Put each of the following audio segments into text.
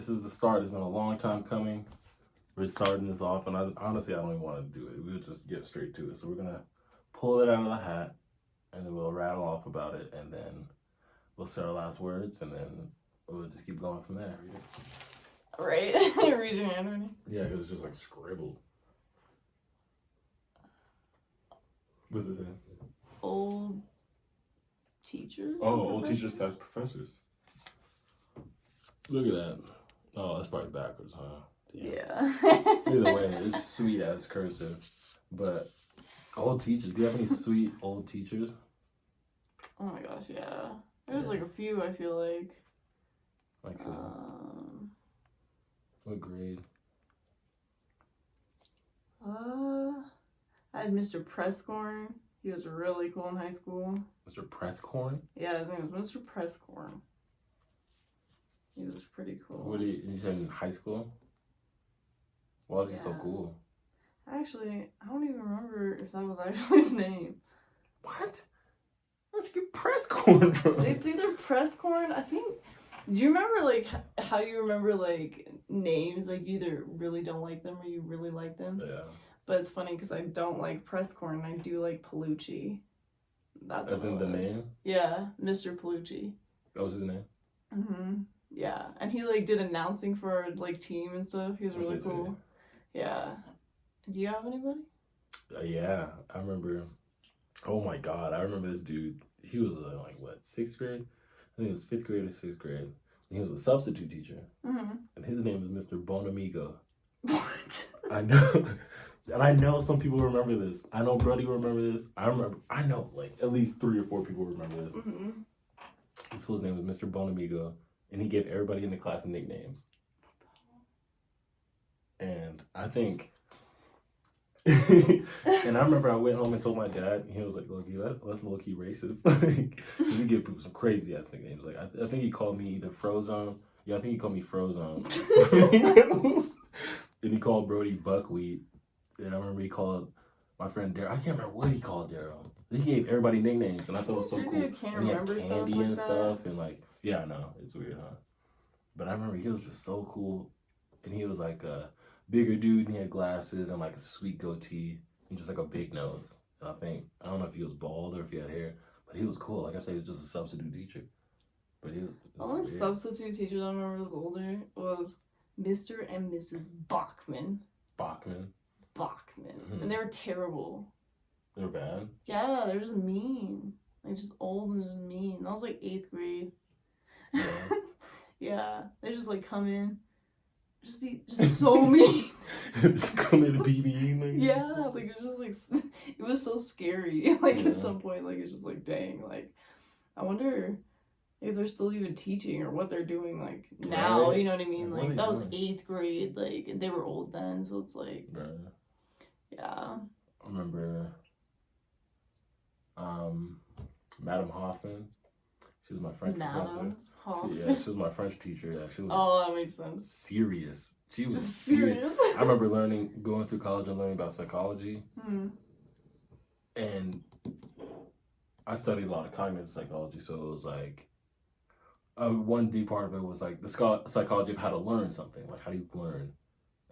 this is the start. It's been a long time coming. We're starting this off, and honestly, I don't even want to do it. We'll just get straight to it. So we're going to pull it out of the hat, and then we'll rattle off about it, and then we'll say our last words, and then we'll just keep going from there. Right? Read your handwriting. Yeah, because it's just like scribbled. What's it say? Old teachers? Oh, old teachers slash professors. Look at that. Oh, that's probably backwards, huh? Yeah. Either way, it's sweet as cursive. But old teachers, do you have any sweet old teachers? Oh my gosh, yeah. There's like a few, I feel like. Like what grade? I had Mr. Prescorn. He was really cool in high school. Mr. Presscorn? Yeah, his name was Mr. Prescorn. He was pretty cool. What did you said in high school? Why was he so cool? Actually, I don't even remember if that was actually his name. What? Where'd you get Presscorn from? It's either Prescorn, I think. Do you remember, like, how you remember, like, names? Like, you either really don't like them or you really like them? Yeah. But it's funny because I don't like Prescorn. I do like Palucci. That's As in the name? Yeah, Mr. Palucci. That was his name? Mm-hmm. Yeah. And he, like, did announcing for our, like, team and stuff. He was really cool. Yeah. Do you have anybody? Yeah. I remember. Oh, my God. I remember this dude. He was, like, what, 6th grade? I think it was 5th grade or 6th grade. He was a substitute teacher. Mm-hmm. And his name was Mr. Bonamigo. What? I know. And I know some people remember this. I know Brody will remember this. I know, like, at least 3 or 4 people remember this. Mm-hmm. This fool's name was Mr. Bonamigo. And he gave everybody in the class nicknames. And I think... and I remember I went home and told my dad, and he was like, look, that's low-key racist. Like, he gave people some crazy-ass nicknames. Like, I think he called me either Frozone. Yeah, I think he called me Frozone. And he called Brody Buckwheat. And I remember he called my friend Daryl. I can't remember what he called Daryl. He gave everybody nicknames, and I thought it was so cool. Can't and he had remember candy stuff and like stuff, and like, yeah, I know, it's weird, huh? But I remember he was just so cool, and he was like a bigger dude, and he had glasses and like a sweet goatee and just like a big nose. And I don't know if he was bald or if he had hair, but he was cool. Like I said, he was just a substitute teacher. But he was the only substitute teacher I remember was older was Mr. and Mrs. Bachman. Bachman. Mm-hmm. And they were terrible. They were bad? Yeah, they're just mean. Like, just old and just mean. That was like 8th grade. Yeah. Yeah, they just like come in, just be just so mean. Just come in and be mean. Like, yeah, like it's just like, it was so scary. Like at some point, like it's just like, dang, like I wonder if they're still even teaching or what they're doing like now. You know what I mean? Like that was 8th grade. Like they were old then, so it's like, yeah. I remember, Madam Hoffman. She was my French professor. She was my French teacher. Yeah, she was. That makes sense. Serious. She was serious. I remember going through college and learning about psychology. And I studied a lot of cognitive psychology, so it was like, one big part of it was like the psychology of how to learn something. Like, how do you learn?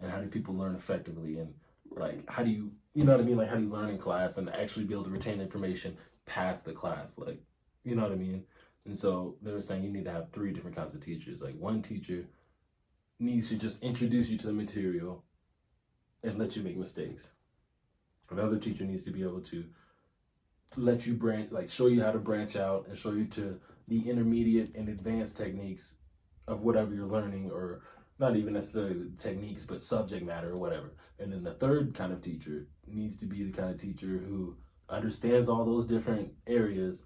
And how do people learn effectively? And like, how do you know what I mean? Like, how do you learn in class and actually be able to retain information past the class? Like, you know what I mean? And so they were saying you need to have 3 different kinds of teachers. Like, one teacher needs to just introduce you to the material and let you make mistakes. Another teacher needs to be able to let you show you how to branch out and show you to the intermediate and advanced techniques of whatever you're learning, or not even necessarily the techniques, but subject matter or whatever. And then the third kind of teacher needs to be the kind of teacher who understands all those different areas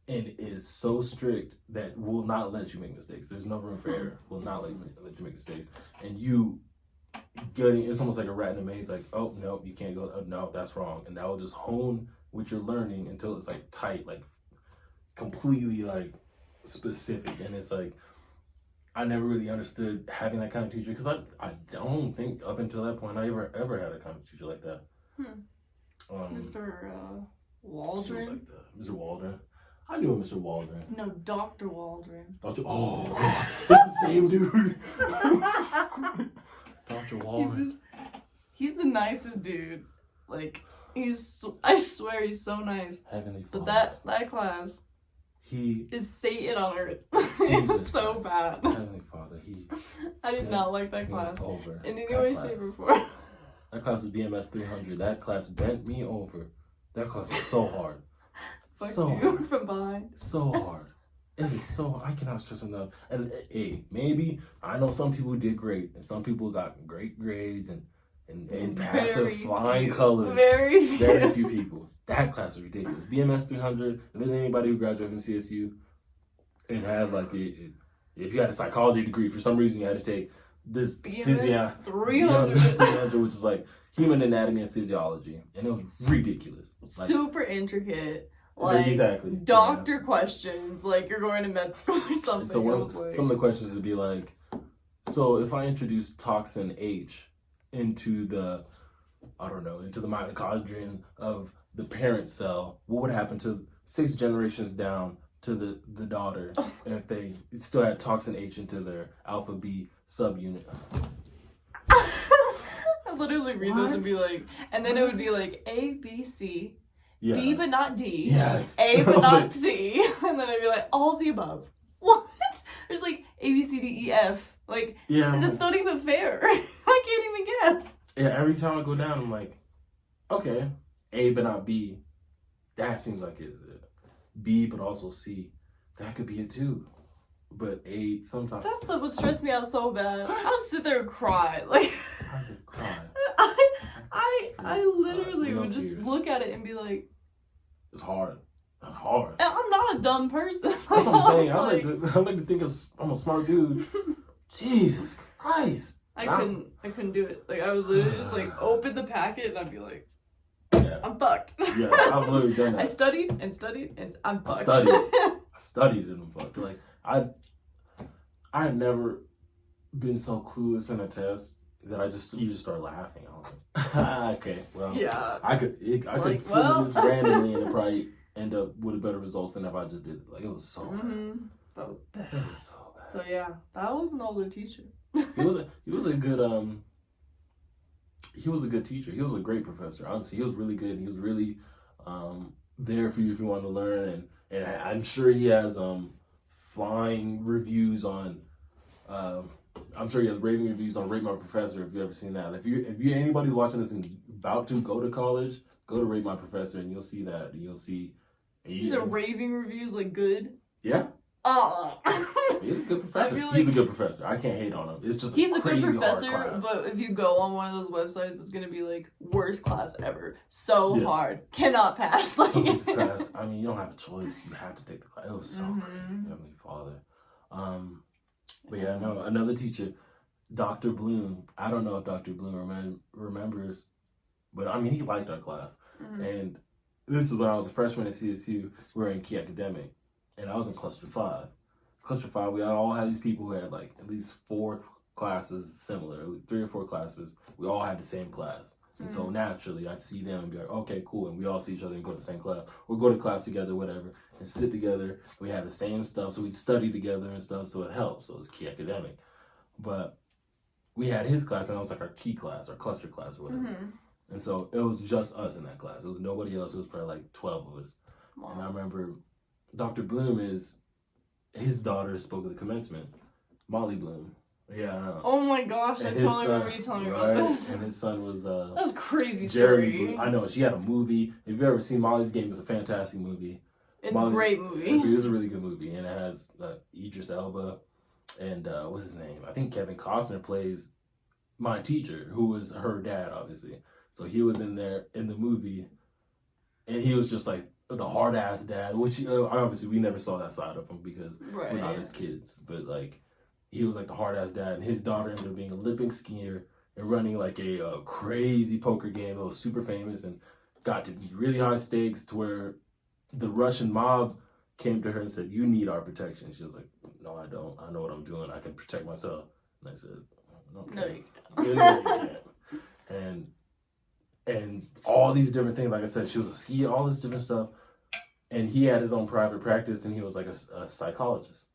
and is so strict that will not let you make mistakes. There's no room for error. Will not let you make mistakes. And you it's almost like a rat in a maze. Like, oh no, you can't go. Oh, no, that's wrong. And that will just hone what you're learning until it's like tight, like completely like specific. And it's like, I never really understood having that kind of teacher, because I don't think up until that point I ever had a kind of teacher like that. Mr. Waldron. Mr. Waldron. I knew Mr. Waldron. No, Dr. Waldron. Oh, God. That's the same dude. Dr. Waldron. He's the nicest dude. Like, I swear he's so nice. Heavenly Father. But that class, he is Satan on earth. It's so bad. Heavenly Father, I did not like that class. In any way, shape, or form. That class is BMS 300. That class bent me over. That class is so hard. So hard. From behind. So hard. It is so, I cannot stress enough. And hey, maybe, I know some people did great, and some people got great grades and passive flying colors. Very few people. That class is ridiculous. BMS 300, and then anybody who graduated from CSU and had like if you had a psychology degree, for some reason you had to take this BMS 300, which is like human anatomy and physiology, and it was ridiculous. Like, super intricate. Like, exactly. Doctor questions, like you're going to med school or something. And so some of the questions would be like, so if I introduce toxin H into the mitochondrion of the parent cell, what would happen to 6 generations down to the daughter if they still had toxin H into their alpha B subunit? I literally read those and be like, and then it would be like A, B, C, B but not D, yes, A but not C, and then I'd be like, all of the above. What? There's like A, B, C, D, E, F. Like, that's not even fair. I can't even guess. Yeah, every time I go down, I'm like, okay, A but not B. That seems like it's it. B but also C. That could be it too. But A sometimes. That's what stressed me out so bad. I'll sit there and cry. Like, I could cry. I literally would just look at it and be like, it's hard. Not hard. I'm not a dumb person. That's what I'm saying. I like to think I'm a smart dude. Jesus Christ. I couldn't do it. Like, I would literally just like open the packet and I'd be like, I'm fucked. Yeah, I've literally done that. I studied and I'm fucked. I studied and I'm fucked. Like, I had never been so clueless in a test that you just start laughing. I was like, okay, well, yeah, I could fill this randomly and it probably end up with better results than if I just did it. Like, it was so bad. That was bad. It was so bad. So yeah, that was an older teacher. He was a good he was a good teacher. He was a great professor. Honestly, he was really good. He was really there for you if you wanted to learn, and I'm sure he has flying reviews on I'm sure he has raving reviews on Rate My Professor, if you've ever seen that. If you anybody's watching this and about to go to college, go to Rate My Professor and you'll see that. And you'll see these are raving reviews, like good. Yeah. He's a good professor. He's a good professor. I can't hate on him. It's just he's a crazy good professor, hard class. But if you go on one of those websites, it's gonna be like worst class ever. So hard, cannot pass. Like, don't take this class. I mean, you don't have a choice. You have to take the class. It was so crazy. Heavenly Father. But yeah, no, another teacher, Dr. Bloom. I don't know if Dr. Bloom remembers, but I mean, he liked our class. And this is when I was a freshman at CSU. We were in Key Academic. And I was in Cluster 5. Cluster 5, we all had these people who had like at least 4 classes similar, 3 or 4 classes. We all had the same class. And so naturally, I'd see them and be like, okay, cool. And we all see each other and go to the same class. Or go to class together, whatever, and sit together. We had the same stuff. So we'd study together and stuff. So it helped. So it was Key Academic. But we had his class, and it was like our key class, our cluster class or whatever. And so it was just us in that class. It was nobody else. It was probably like 12 of us. Wow. And I remember Dr. Bloom his daughter spoke at the commencement, Molly Bloom. Yeah, I know. Oh my gosh, I totally remember you telling me about this. And his son was that's crazy Jeremy story. Bloom. I know, she had a movie. If you've ever seen Molly's Game, it's a fantastic movie. It's a great movie. It is a really good movie, and it has Idris Elba and what's his name? I think Kevin Costner plays my teacher, who was her dad, obviously. So he was in there in the movie, and he was just like the hard ass dad, which obviously we never saw that side of him because we're not his kids. But like, he was like the hard ass dad, and his daughter ended up being an Olympic skier and running like a crazy poker game that was super famous and got to be really high stakes to where the Russian mob came to her and said, "You need our protection." She was like, "No, I don't. I know what I'm doing. I can protect myself." And I said, "Okay. No, you can't." No, you can't. And all these different things, like I said, she was a skier, all this different stuff. and he had his own private practice, and he was like a psychologist.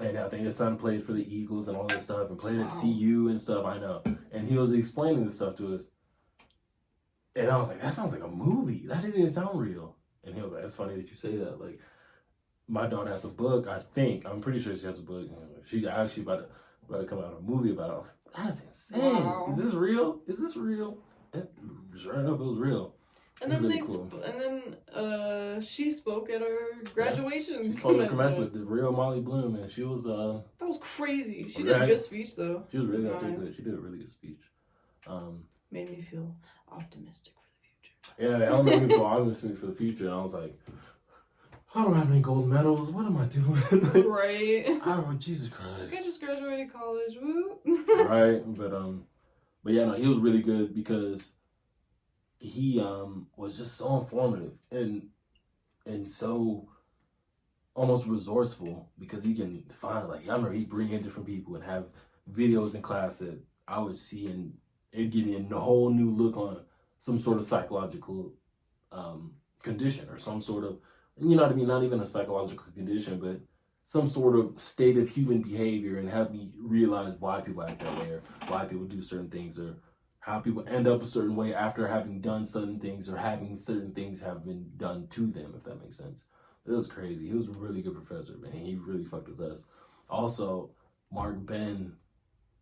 And I think his son played for the Eagles and all this stuff, and played at CU and stuff. I know, and he was explaining this stuff to us, and I was like, "That sounds like a movie. That doesn't even sound real." And he was like, "It's funny that you say that. Like, my daughter has a book. I'm pretty sure she has a book. She's actually about to come out a movie about it." I was like, "That's insane. Wow. Is this real? Is this real?" And sure enough, it was real. And then really cool. She spoke at our graduation. She spoke at commencement with the real Molly Bloom, and she was that was crazy. She did a good speech though. She was really articulate. She did a really good speech. Made me feel optimistic for the future. Yeah, it made me feel optimistic for the future, and I was like, I don't have any gold medals. What am I doing? Right. Jesus Christ. I just graduated college. Woo. Right, but yeah, no, he was really good because he was just so informative and so almost resourceful, because he can find, like, I remember he'd bring in different people and have videos in class that I would see, and it'd give me a whole new look on some sort of psychological condition, or some sort of, you know what I mean, not even a psychological condition, but some sort of state of human behavior, and have me realize why people act that way, or why people do certain things, or how people end up a certain way after having done certain things, or having certain things have been done to them, if that makes sense. It was crazy. He was a really good professor, man. He really fucked with us. Also, Mark Ben,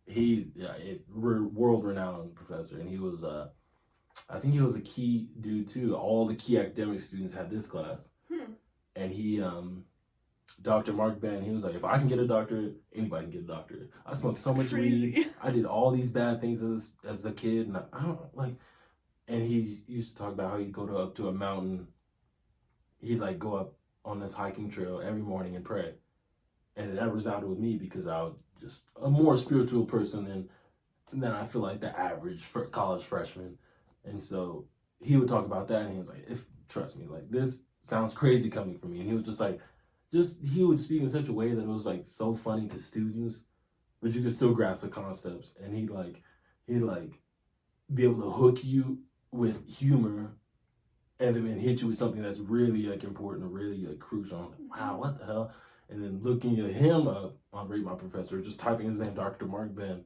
he's a world-renowned professor, and he was, I think he was a key dude too. All the key academic students had this class. And he, Dr. Mark Ben, he was like, if I can get a doctorate, anybody can get a doctorate. I smoked so much weed. I did all these bad things as a kid, and I don't like. And he used to talk about how he'd go up to a mountain. He'd like go up on this hiking trail every morning and pray, and that resounded with me because I was just a more spiritual person than I feel like the average college freshman. And so he would talk about that, and he was like, trust me, like, this sounds crazy coming from me. And he was just like, he would speak in such a way that it was like so funny to students, but you could still grasp the concepts. And he'd be able to hook you with humor, and then hit you with something that's really like important or really like crucial. I was like, wow, what the hell? And then looking at him up on Rate My Professor, just typing his name, Dr. Mark Ben,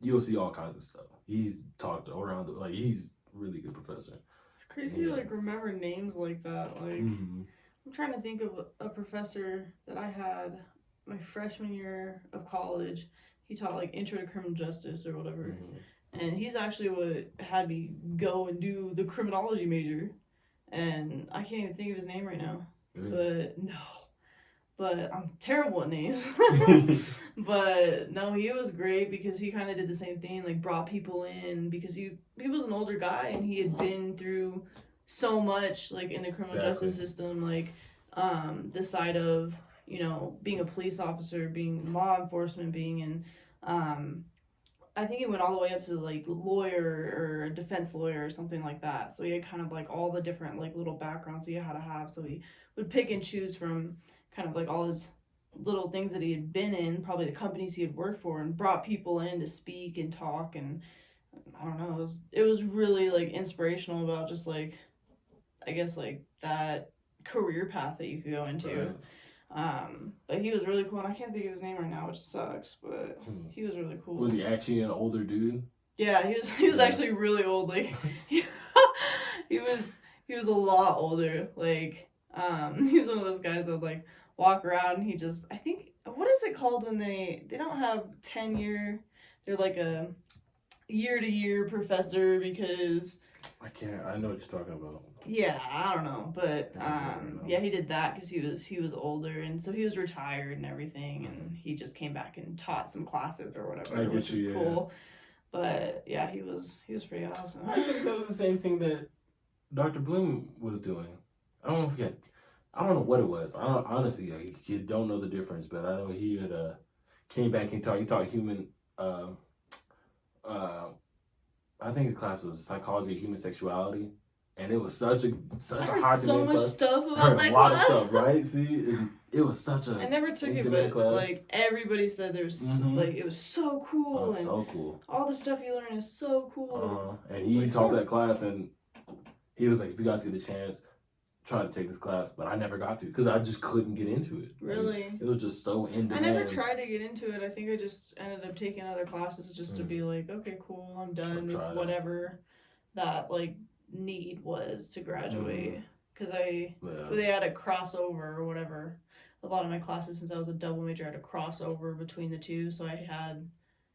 you'll see all kinds of stuff. He's talked around, like, he's a really good professor. It's crazy to like remember names like that. Like, I'm trying to think of a professor that I had my freshman year of college. He taught like Intro to Criminal Justice or whatever. And he's actually what had me go and do the criminology major. And I can't even think of his name right now. But I'm terrible at names. But no, he was great because he kind of did the same thing, like brought people in, because he was an older guy and he had been through so much, like, in the criminal justice system, like the side of, you know, being a police officer, being in law enforcement, being in I think he went all the way up to like lawyer or defense lawyer or something like that. So he had kind of like all the different like little backgrounds he had to have. So he would pick and choose from kind of like all his little things that he had been in, probably the companies he had worked for, and brought people in to speak and talk. And I don't know, it was really like inspirational about just like, I guess, like that career path that you could go into. Right. But he was really cool, and I can't think of his name right now, which sucks, but he was really cool. Was he actually an older dude? Yeah, he was actually really old. Like, he was a lot older. Like, he's one of those guys that like walk around and he just, I think, what is it called when they don't have tenure? They're like a year-to-year professor, because I know what you're talking about. Yeah, I don't know, but yeah, he did that because he was older, and so he was retired and everything, and he just came back and taught some classes or whatever, which is cool. But yeah, he was pretty awesome. I think that was the same thing that Dr. Bloom was doing. I don't know what it was. Honestly, I don't know the difference, but I know he had came back and he taught human. I think the class was psychology of human sexuality. And it was such a hard so much class. Stuff about that a lot of stuff, right? See, it was such a. I never took it, but class. Like everybody said, there's like it was so cool. Oh, and so cool. All the stuff you learn is so cool. And he taught that class, and he was like, "If you guys get the chance, try to take this class, but I never got to because I just couldn't get into it. Really? It was just so in demand. I never tried to get into it. I think I just ended up taking other classes just to be like, okay, cool, I'm done with whatever that like need was to graduate. Because they had a crossover or whatever. A lot of my classes, since I was a double major, had a crossover between the two, so I had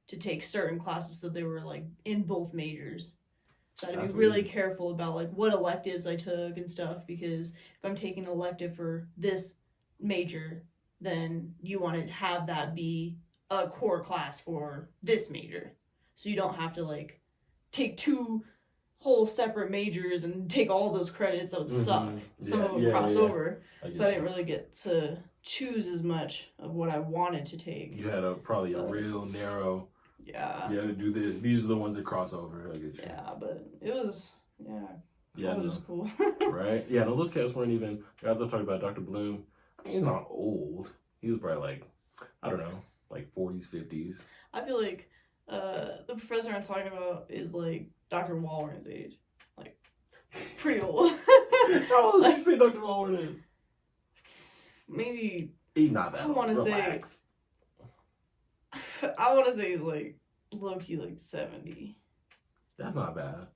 to take certain classes so they were like in both majors. So I had to be really careful about like what electives I took and stuff, because if I'm taking an elective for this major, then you want to have that be a core class for this major. So you don't have to like take 2 whole separate majors and take all those credits. That would suck. Some of them cross over. So I didn't really get to choose as much of what I wanted to take. You had probably a real narrow. Yeah. You had to do this. These are the ones that cross over. I get you. Yeah, but it was just cool. Right? Yeah, no, those cats weren't even. Guys, I talked about Dr. Bloom. I mean, he's not old. He was probably like, I don't know, like 40s, 50s. I feel like the professor I'm talking about is like Dr. Walren's age. Like, pretty old. How old did you say Dr. Walren is? Maybe. He's not that I old. want to Relax. I want to say he's like low-key like 70. That's not bad.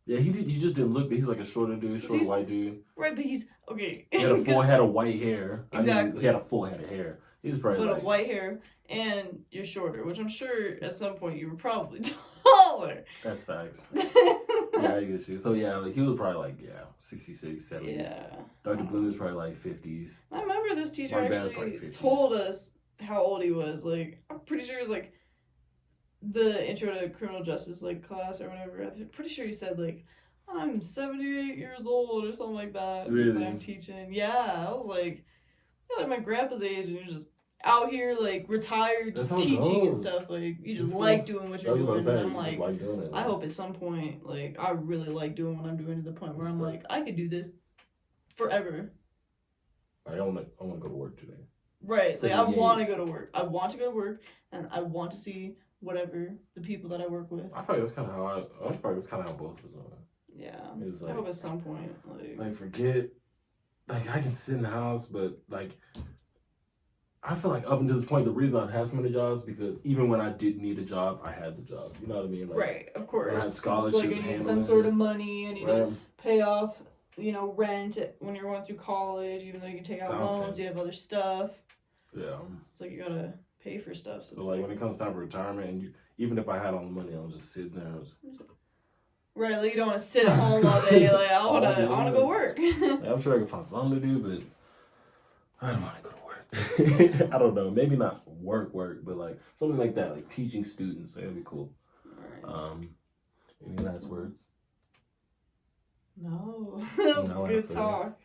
Yeah, he just didn't look, but he's like a shorter dude, white dude. Right, but he's okay. He had a full head of white hair. Exactly. I mean, he had a full head of hair. He was probably but white hair, and you're shorter, which I'm sure at some point you were probably taller. That's facts. Yeah, I get you. So yeah, like, he was probably like 66, 70s. Yeah. Dr. Bloom was probably like 50s. I remember this teacher actually told us how old he was. Like, I'm pretty sure it was like the intro to criminal justice like class or whatever. I'm pretty sure he said like, I'm 78 years old or something like that. Really? I'm teaching. Yeah, I was like, yeah, like my grandpa's age, and you're just out here like retired, just teaching and stuff. Like you just like doing what you're doing. And I'm like doing it, I hope at some point, like I really like doing what I'm doing to the point where I'm like, I could do this forever. I want to go to work today. Right. Like I want to go to work. I want to go to work, and I want to see whatever the people that I work with. I feel like that's kind of how both of us are. Yeah. It was like, I hope at some point, like forget, like I can sit in the house, but like I feel like up until this point, the reason I've had so many jobs because even when I didn't need a job, I had the job. You know what I mean? Like, right. Of course. I had scholarships. Like you need some sort of money, and you need to pay off, rent when you're going through college. Even though you can take out loans, you have other stuff. Yeah. It's like you gotta pay for stuff. So like when it comes time for retirement, and even if I had all the money, I'm just sitting there. Right, like you don't want to sit at home all day. Like I wanna go work. I'm sure I can find something to do, but I don't want to go to work. I don't know, maybe not work, but like something like that, like teaching students. That'd be cool. All right. Any last words? No, that was good talk.